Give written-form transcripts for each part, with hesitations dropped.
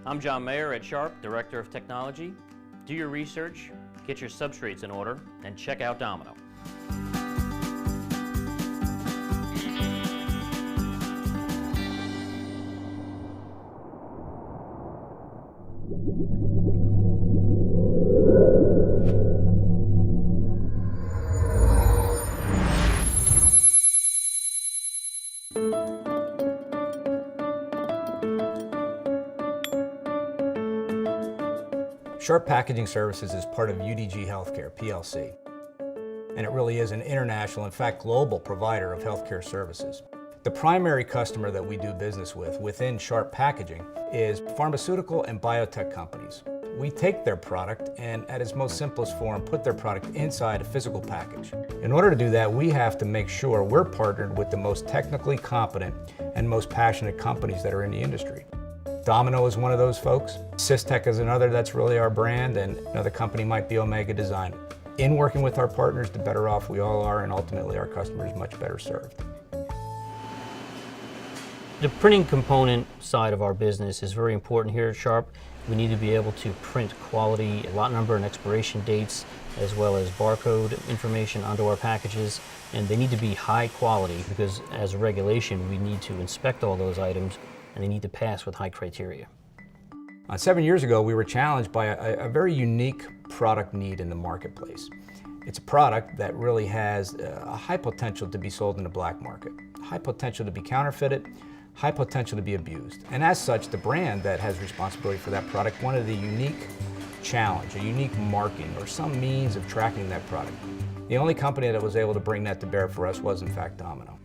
I'm John Mayer at Sharp, Director of Technology. Do your research, get your substrates in order, and check out Domino. Sharp Packaging Services is part of UDG Healthcare, PLC, and it really is an international, in fact global, provider of healthcare services. The primary customer that we do business with within Sharp Packaging is pharmaceutical and biotech companies. We take their product and, at its most simplest form, put their product inside a physical package. In order to do that, we have to make sure we're partnered with the most technically competent and most passionate companies that are in the industry. Domino is one of those folks. Systech is another that's really our brand, and another company might be Omega Design. In working with our partners, the better off we all are, and ultimately our customers much better served. The printing component side of our business is very important here at Sharp. We need to be able to print quality, lot number and expiration dates, as well as barcode information onto our packages, and they need to be high quality because as a regulation we need to inspect all those items and they need to pass with high criteria. 7 years ago, we were challenged by a very unique product need in the marketplace. It's a product that really has a high potential to be sold in the black market, high potential to be counterfeited, high potential to be abused. And as such, the brand that has responsibility for that product wanted a unique challenge, a unique marking, or some means of tracking that product. The only company that was able to bring that to bear for us was, in fact, Domino.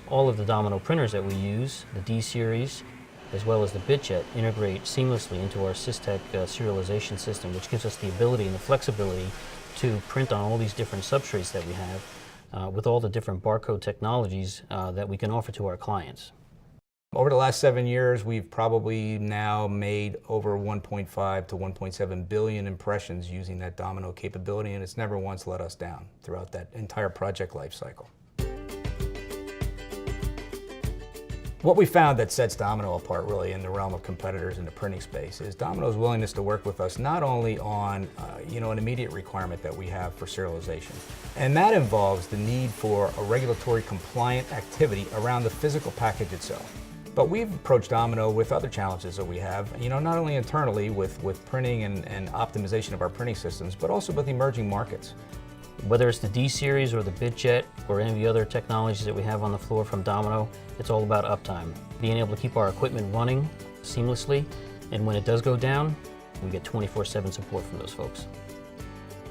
All of the Domino printers that we use, the D series, as well as the BitJet, integrate seamlessly into our Systech serialization system, which gives us the ability and the flexibility to print on all these different substrates that we have with all the different barcode technologies that we can offer to our clients. Over the last 7 years, we've probably now made over 1.5 to 1.7 billion impressions using that Domino capability, and it's never once let us down throughout that entire project life cycle. What we found that sets Domino apart really in the realm of competitors in the printing space is Domino's willingness to work with us not only on an immediate requirement that we have for serialization, and that involves the need for a regulatory compliant activity around the physical package itself. But we've approached Domino with other challenges that we have, not only internally with printing and optimization of our printing systems, but also with emerging markets. Whether it's the D series or the BitJet or any of the other technologies that we have on the floor from Domino, it's all about uptime. Being able to keep our equipment running seamlessly, and when it does go down, we get 24/7 support from those folks.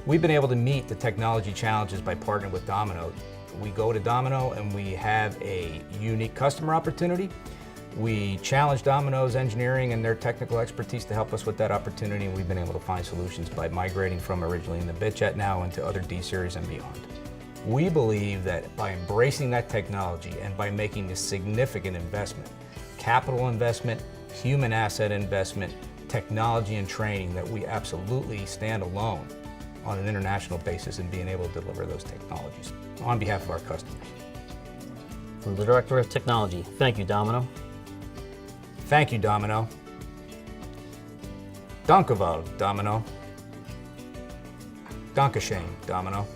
We've been able to meet the technology challenges by partnering with Domino. We go to Domino and we have a unique customer opportunity. We challenge Domino's engineering and their technical expertise to help us with that opportunity, and we've been able to find solutions by migrating from originally in the BitJet now into other D series and beyond. We believe that by embracing that technology and by making this significant investment, capital investment, human asset investment, technology and training, that we absolutely stand alone on an international basis in being able to deliver those technologies on behalf of our customers. From the Director of Technology, thank you, Domino. Thank you, Domino. Danke wel, Domino. Dankeschön, Domino.